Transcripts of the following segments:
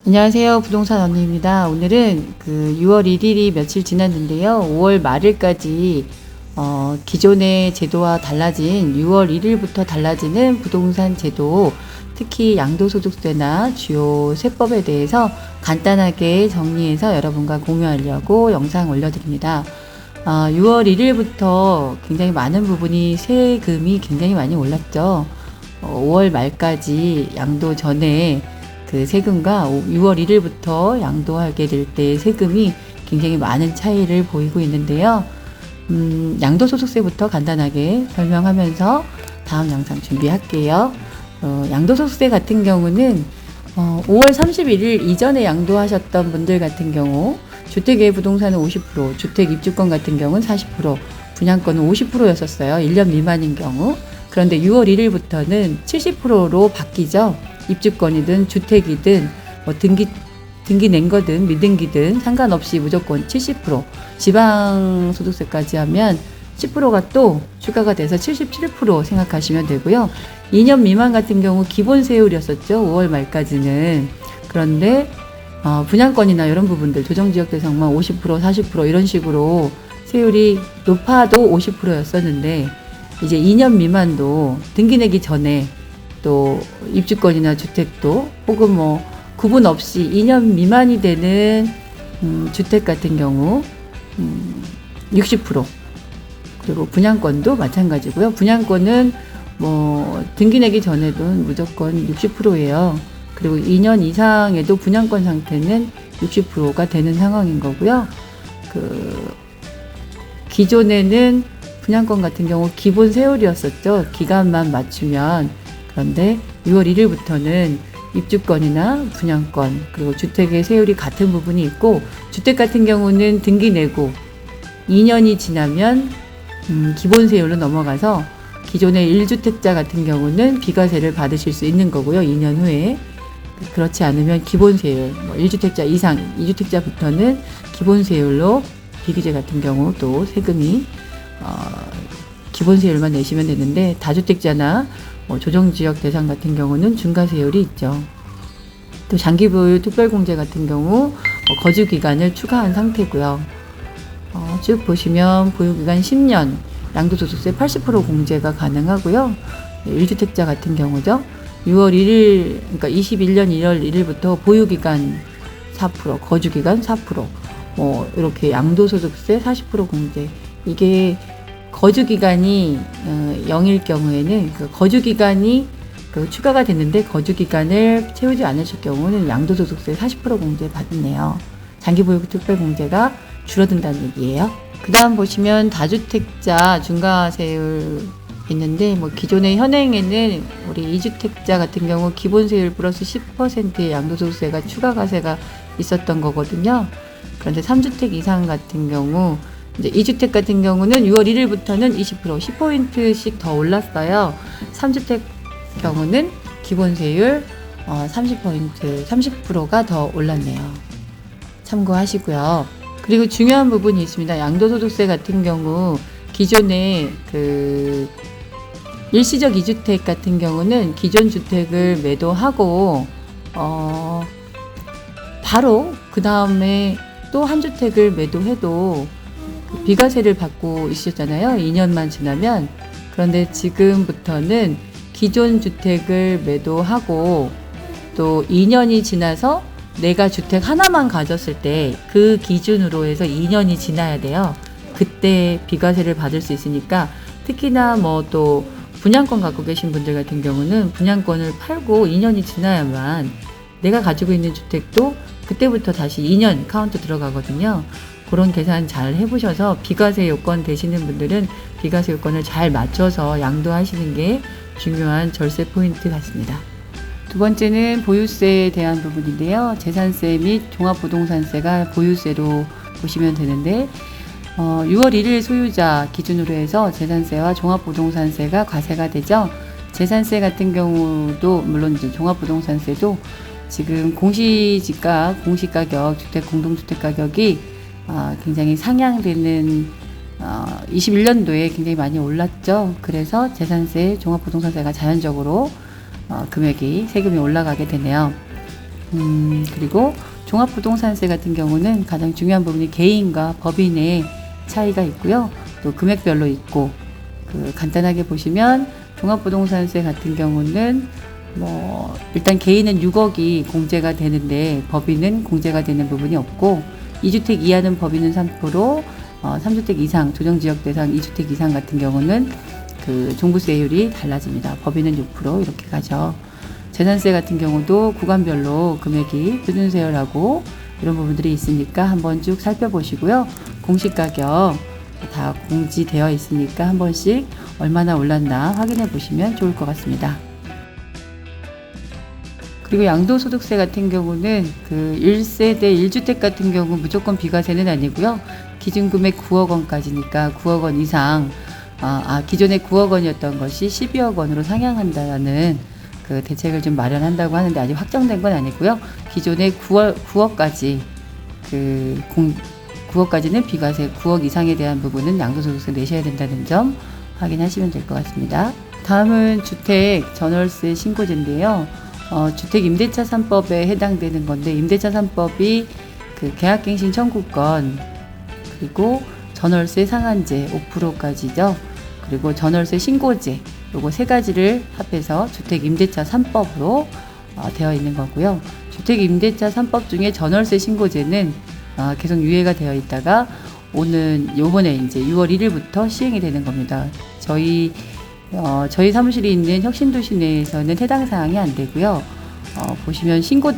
안녕하세요. 부동산 언니입니다. 오늘은 6월 1일이 며칠 지났는데요. 5월 말일까지 기존의 제도와 달라진 6월 1일부터 달라지는 부동산 제도, 특히 양도소득세나 주요 세법에 대해서 간단하게 정리해서 여러분과 공유하려고 영상 올려드립니다. 6월 1일부터 굉장히 많은 부분이 세금이 굉장히 많이 올랐죠. 5월 말까지 양도 전에 그 세금과 6월 1일부터 양도하게 될 때 세금이 굉장히 많은 차이를 보이고 있는데요. 양도소득세부터 간단하게 설명하면서 다음 영상 준비할게요. 양도소득세 같은 경우는 5월 31일 이전에 양도하셨던 분들 같은 경우 주택의 부동산은 50%, 주택 입주권 같은 경우는 40%, 분양권은 50%였었어요. 1년 미만인 경우. 그런데 6월 1일부터는 70%로 바뀌죠. 입주권이든 주택이든 등기 낸 거든 미등기든 상관없이 무조건 70%, 지방소득세까지 하면 10%가 또 추가가 돼서 77% 생각하시면 되고요. 2년 미만 같은 경우 기본 세율이었었죠. 5월 말까지는. 그런데 분양권이나 이런 부분들 조정지역 대상만 50%, 40% 이런 식으로 세율이 높아도 50%였었는데 이제 2년 미만도 등기 내기 전에 또 입주권이나 주택도 혹은 구분 없이 2년 미만이 되는 주택 같은 경우 60%, 그리고 분양권도 마찬가지고요. 분양권은 등기 내기 전에도 무조건 60%예요. 그리고 2년 이상에도 분양권 상태는 60%가 되는 상황인 거고요. 기존에는 분양권 같은 경우 기본 세율이었었죠. 기간만 맞추면. 그런데 6월 1일부터는 입주권이나 분양권, 그리고 주택의 세율이 같은 부분이 있고, 주택 같은 경우는 등기 내고 2년이 지나면 기본 세율로 넘어가서 기존의 1주택자 같은 경우는 비과세를 받으실 수 있는 거고요. 2년 후에. 그렇지 않으면 기본 세율, 1주택자 이상, 2주택자부터는 기본 세율로 비규제 같은 경우 또 세금이 기본 세율만 내시면 되는데, 다주택자나 조정지역 대상 같은 경우는 중과세율이 있죠. 또 장기보유 특별공제 같은 경우 거주기간을 추가한 상태고요. 쭉 보시면 보유기간 10년, 양도소득세 80% 공제가 가능하고요. 1주택자 같은 경우죠. 6월 1일, 그러니까 21년 1월 1일부터 보유기간 4%, 거주기간 4%, 이렇게 양도소득세 40% 공제. 이게 거주기간이 0일 경우에는 거주기간이 추가가 됐는데 거주기간을 채우지 않으실 경우는 양도소득세 40% 공제 받네요. 장기보유 특별공제가 줄어든다는 얘기예요. 그 다음 보시면 다주택자 중과세율 있는데, 기존의 현행에는 우리 2주택자 같은 경우 기본세율 플러스 10%의 양도소득세가 추가과세가 있었던 거거든요. 그런데 3주택 이상 같은 경우, 이제 2주택 같은 경우는 6월 1일부터는 20%, 10포인트씩 더 올랐어요. 3주택 경우는 기본세율 30포인트, 30%가 더 올랐네요. 참고하시고요. 그리고 중요한 부분이 있습니다. 양도소득세 같은 경우 기존에 일시적 2주택 같은 경우는 기존 주택을 매도하고 바로 그 다음에 또 한 주택을 매도해도 비과세를 받고 있었잖아요. 2년만 지나면. 그런데 지금부터는 기존 주택을 매도하고 또 2년이 지나서 내가 주택 하나만 가졌을 때 그 기준으로 해서 2년이 지나야 돼요. 그때 비과세를 받을 수 있으니까, 특히나 또 분양권 갖고 계신 분들 같은 경우는 분양권을 팔고 2년이 지나야만 내가 가지고 있는 주택도 그때부터 다시 2년 카운트 들어가거든요. 그런 계산 잘 해보셔서 비과세 요건 되시는 분들은 비과세 요건을 잘 맞춰서 양도하시는 게 중요한 절세 포인트 같습니다. 두 번째는 보유세에 대한 부분인데요. 재산세 및 종합부동산세가 보유세로 보시면 되는데, 6월 1일 소유자 기준으로 해서 재산세와 종합부동산세가 과세가 되죠. 재산세 같은 경우도 물론 이제 종합부동산세도 지금 공시지가, 공시가격, 주택 공동주택 가격이 굉장히 상향되는 21년도에 굉장히 많이 올랐죠. 그래서 재산세, 종합부동산세가 자연적으로 세금이 올라가게 되네요. 그리고 종합부동산세 같은 경우는 가장 중요한 부분이 개인과 법인의 차이가 있고요. 또 금액별로 있고, 간단하게 보시면 종합부동산세 같은 경우는 일단 개인은 6억이 공제가 되는데 법인은 공제가 되는 부분이 없고, 2주택 이하는 법인은 3%, 3주택 이상, 조정지역 대상 2주택 이상 같은 경우는 종부세율이 달라집니다. 법인은 6% 이렇게 가죠. 재산세 같은 경우도 구간별로 금액이 표준세율하고 이런 부분들이 있으니까 한번 쭉 살펴보시고요. 공시가격 다 공지되어 있으니까 한 번씩 얼마나 올랐나 확인해 보시면 좋을 것 같습니다. 그리고 양도소득세 같은 경우는 1세대 1주택 같은 경우 무조건 비과세는 아니고요. 기준금액 9억 원까지니까 9억 원 이상, 기존에 9억 원이었던 것이 12억 원으로 상향한다는 대책을 좀 마련한다고 하는데 아직 확정된 건 아니고요. 기존에 9억까지 9억까지는 비과세, 9억 이상에 대한 부분은 양도소득세 내셔야 된다는 점 확인하시면 될 것 같습니다. 다음은 주택 전월세 신고제인데요. 주택 임대차 3법에 해당되는 건데, 임대차 3법이 계약갱신 청구권, 그리고 전월세 상한제 5%까지죠. 그리고 전월세 신고제, 요거 세 가지를 합해서 주택 임대차 3법으로 되어 있는 거고요. 주택 임대차 3법 중에 전월세 신고제는 계속 유예가 되어 있다가 요번에 이제 6월 1일부터 시행이 되는 겁니다. 저희 사무실이 있는 혁신도시 내에서는 해당 사항이 안 되고요. 보시면 신고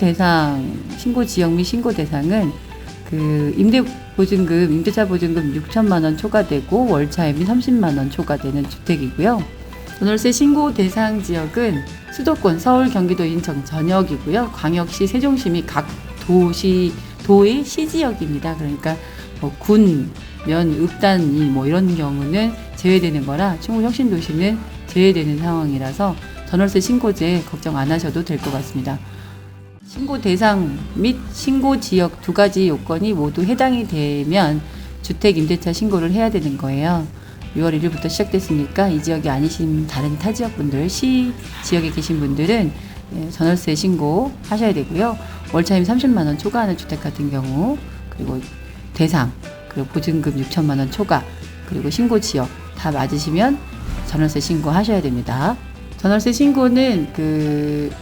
지역 및 신고 대상은 임대차 보증금 6천만 원 초과되고 월차임이 30만 원 초과되는 주택이고요. 전월세 신고 대상 지역은 수도권, 서울, 경기도, 인천 전역이고요. 광역시, 세종시 및 각 도의 시지역입니다. 그러니까 군, 면, 읍단이 이런 경우는 제외되는 거라 충북 혁신도시는 제외되는 상황이라서 전월세 신고제 걱정 안 하셔도 될 것 같습니다. 신고 대상 및 신고 지역 두 가지 요건이 모두 해당이 되면 주택 임대차 신고를 해야 되는 거예요. 6월 1일부터 시작됐으니까 이 지역이 아니신 다른 타 지역 분들, 시 지역에 계신 분들은 전월세 신고 하셔야 되고요. 월차임 30만 원 초과하는 주택 같은 경우, 그리고 대상, 그리고 보증금 6천만 원 초과, 그리고 신고 지역 다 맞으시면 전월세 신고 하셔야 됩니다. 전월세 신고는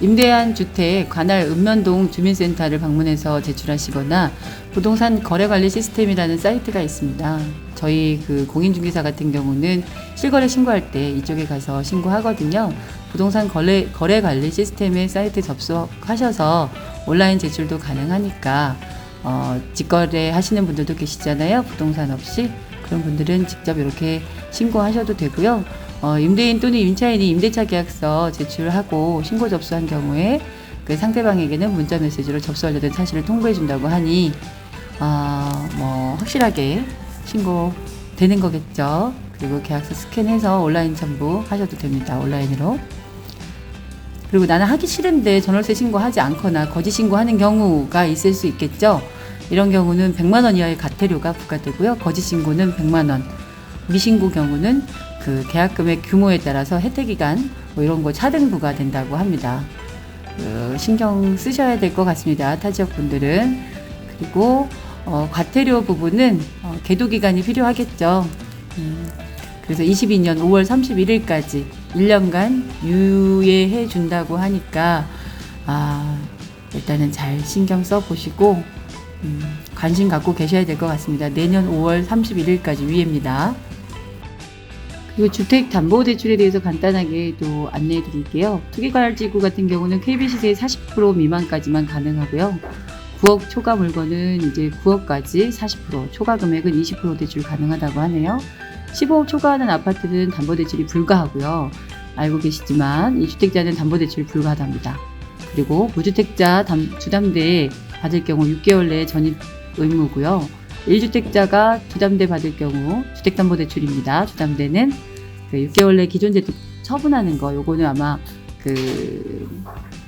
임대한 주택 관할 읍면동 주민센터를 방문해서 제출하시거나 부동산 거래관리 시스템이라는 사이트가 있습니다. 저희 공인중개사 같은 경우는 실거래 신고할 때 이쪽에 가서 신고하거든요. 부동산 거래관리 시스템의 사이트에 접속하셔서 온라인 제출도 가능하니까 직거래 하시는 분들도 계시잖아요. 부동산 없이. 그런 분들은 직접 이렇게 신고하셔도 되고요. 임대인 또는 임차인이 임대차 계약서 제출하고 신고 접수한 경우에 상대방에게는 문자 메시지로 접수 완료된 사실을 통보해 준다고 하니 확실하게 신고되는 거겠죠. 그리고 계약서 스캔해서 온라인 첨부하셔도 됩니다. 온라인으로. 그리고 나는 하기 싫은데 전월세 신고하지 않거나 거짓 신고하는 경우가 있을 수 있겠죠. 이런 경우는 100만 원 이하의 과태료가 부과되고요. 거짓 신고는 100만 원, 미신고 경우는 계약금의 규모에 따라서 혜택기간 이런 거 차등부가 된다고 합니다. 신경 쓰셔야 될 것 같습니다. 타 지역 분들은. 그리고 과태료 부분은 계도기간이 필요하겠죠. 그래서 22년 5월 31일까지 1년간 유예해 준다고 하니까 일단은 잘 신경 써 보시고 관심 갖고 계셔야 될 것 같습니다. 내년 5월 31일까지 유예입니다. 그리고 주택담보대출에 대해서 간단하게 또 안내해 드릴게요. 투기과열지구 같은 경우는 KB시세의 40% 미만까지만 가능하고요. 9억 초과 물건은 이제 9억까지 40%, 초과 금액은 20% 대출 가능하다고 하네요. 15억 초과하는 아파트는 담보대출이 불가하고요. 알고 계시지만 2주택자는 담보대출이 불가하답니다. 그리고 무주택자 주담대 받을 경우 6개월 내에 전입 의무고요. 1주택자가 주담대 받을 경우 주택담보대출입니다. 주담대는 6개월 내 기존주택 처분하는 거, 요거는 아마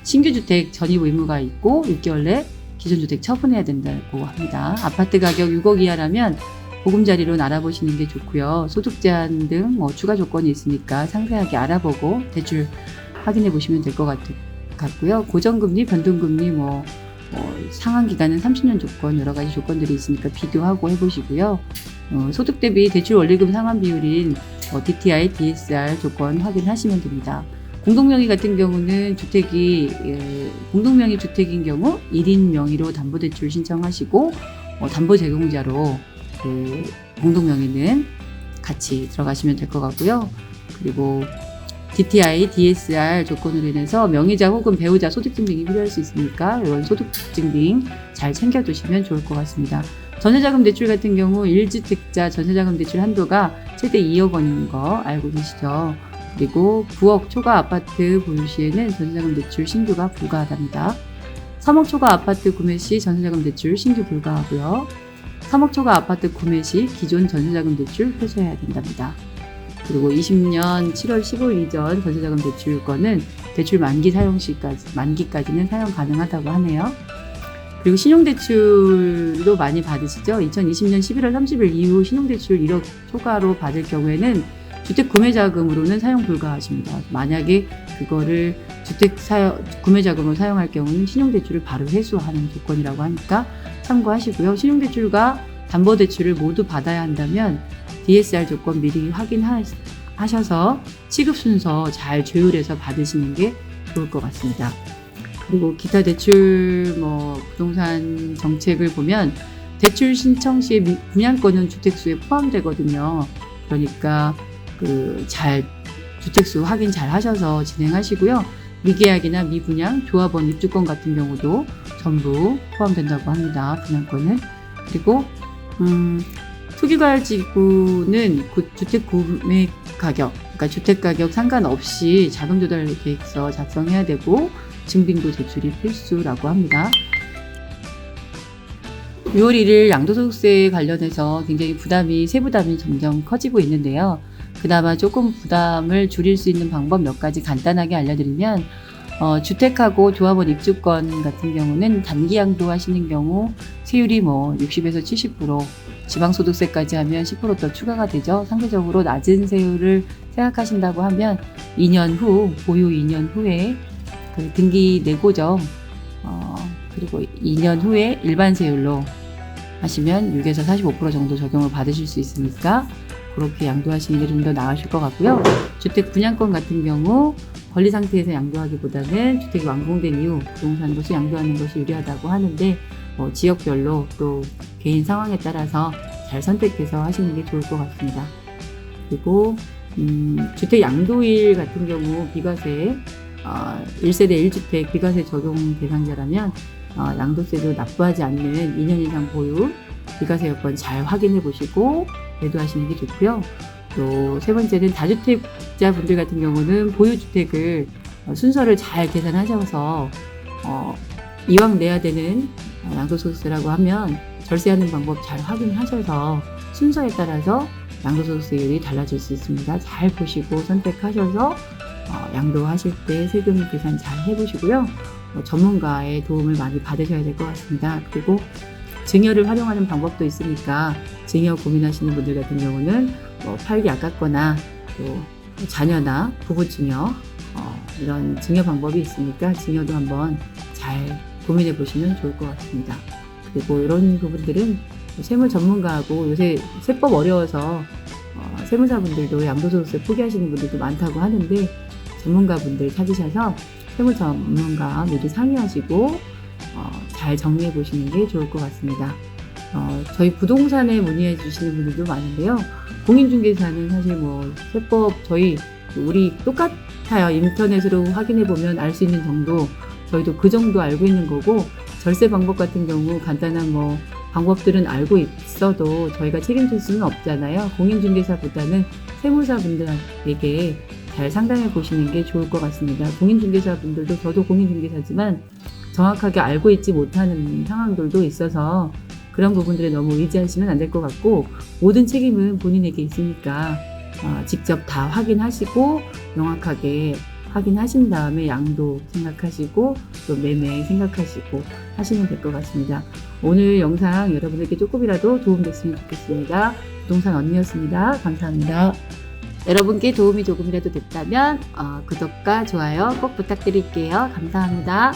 신규주택 전입 의무가 있고 6개월 내 기존주택 처분해야 된다고 합니다. 아파트 가격 6억 이하라면 보금자리로 알아보시는 게 좋고요. 소득 제한 등 추가 조건이 있으니까 상세하게 알아보고 대출 확인해 보시면 될 것 같고요. 고정금리, 변동금리 상환 기간은 30년 조건, 여러 가지 조건들이 있으니까 비교하고 해보시고요. 소득 대비 대출 원리금 상환 비율인 DTI, DSR 조건 확인하시면 됩니다. 공동명의 같은 경우는 공동명의 주택인 경우 1인 명의로 담보대출 신청하시고 담보 제공자로 그 공동명의는 같이 들어가시면 될 것 같고요. 그리고 DTI, DSR 조건으로 인해서 명의자 혹은 배우자 소득증빙이 필요할 수 있으니까 이런 소득증빙 잘 챙겨두시면 좋을 것 같습니다. 전세자금 대출 같은 경우 1주택자 전세자금 대출 한도가 최대 2억 원인 거 알고 계시죠? 그리고 9억 초과 아파트 보유 시에는 전세자금 대출 신규가 불가하답니다. 3억 초과 아파트 구매 시 전세자금 대출 신규 불가하고요. 3억 초과 아파트 구매 시 기존 전세자금 대출 회수해야 된답니다. 그리고 20년 7월 15일 이전 전세자금 대출권은 대출 만기까지는 사용 가능하다고 하네요. 그리고 신용대출도 많이 받으시죠? 2020년 11월 30일 이후 신용대출 1억 초과로 받을 경우에는 주택구매자금으로는 사용 불가하십니다. 만약에 그거를 구매자금으로 사용할 경우는 신용대출을 바로 회수하는 조건이라고 하니까 참고하시고요. 신용대출과 담보대출을 모두 받아야 한다면 DSR 조건 미리 확인하셔서 취급 순서 잘 조율해서 받으시는 게 좋을 것 같습니다. 그리고 기타 대출 부동산 정책을 보면 대출 신청 시에 분양권은 주택수에 포함되거든요. 그러니까 주택수 확인 잘 하셔서 진행하시고요. 미계약이나 미분양, 조합원 입주권 같은 경우도 전부 포함된다고 합니다. 분양권은. 그리고 투기과열지구는 주택 구매 가격, 그러니까 주택 가격 상관없이 자금 조달 계획서 작성해야 되고 증빙도 제출이 필수라고 합니다. 6월 1일 양도소득세 관련해서 굉장히 세부담이 점점 커지고 있는데요. 그나마 조금 부담을 줄일 수 있는 방법 몇 가지 간단하게 알려드리면 주택하고 조합원 입주권 같은 경우는 단기 양도하시는 경우 세율이 60에서 70%, 지방소득세까지 하면 10% 더 추가가 되죠. 상대적으로 낮은 세율을 생각하신다고 하면 2년 후, 보유 2년 후에 등기 내고죠. 그리고 2년 후에 일반 세율로 하시면 6에서 45% 정도 적용을 받으실 수 있으니까 그렇게 양도하시는 게 좀 더 나으실 것 같고요. 주택 분양권 같은 경우 권리 상태에서 양도하기보다는 주택이 완공된 이후 부동산으로서 양도하는 것이 유리하다고 하는데 지역별로 또 개인 상황에 따라서 잘 선택해서 하시는 게 좋을 것 같습니다. 그리고 주택 양도일 같은 경우 비과세 1세대 1주택 비과세 적용 대상자라면 양도세도 납부하지 않는 2년 이상 보유 비과세 여건 잘 확인해 보시고 매도하시는 게 좋고요. 또 세 번째는 다주택자 분들 같은 경우는 보유주택을 순서를 잘 계산하셔서 이왕 내야 되는 양도소득세라고 하면 절세하는 방법 잘 확인하셔서 순서에 따라서 양도소득세율이 달라질 수 있습니다. 잘 보시고 선택하셔서 양도하실 때 세금 계산 잘 해보시고요. 전문가의 도움을 많이 받으셔야 될 것 같습니다. 그리고 증여를 활용하는 방법도 있으니까 증여 고민하시는 분들 같은 경우는 팔기 아깝거나 또 자녀나 부부 증여 이런 증여 방법이 있으니까 증여도 한번 잘 고민해 보시면 좋을 것 같습니다. 그리고 이런 부분들은 세무 전문가하고 요새 세법 어려워서 세무사분들도 양도소득세 포기하시는 분들도 많다고 하는데 전문가분들 찾으셔서 세무 전문가 미리 상의하시고 잘 정리해 보시는 게 좋을 것 같습니다. 저희 부동산에 문의해 주시는 분들도 많은데요. 공인중개사는 사실 세법 우리 똑같아요. 인터넷으로 확인해 보면 알 수 있는 정도, 저희도 그 정도 알고 있는 거고, 절세 방법 같은 경우 간단한 방법들은 알고 있어도 저희가 책임질 수는 없잖아요. 공인중개사보다는 세무사분들에게 잘 상담해 보시는 게 좋을 것 같습니다. 공인중개사분들도 저도 공인중개사지만 정확하게 알고 있지 못하는 상황들도 있어서 그런 부분들에 너무 의지하시면 안 될 것 같고, 모든 책임은 본인에게 있으니까 직접 다 확인하시고 명확하게 확인하신 다음에 양도 생각하시고 또 매매 생각하시고 하시면 될 것 같습니다. 오늘 영상 여러분에게 조금이라도 도움됐으면 좋겠습니다. 부동산 언니였습니다. 감사합니다. 여러분께 도움이 조금이라도 됐다면 구독과 좋아요 꼭 부탁드릴게요. 감사합니다.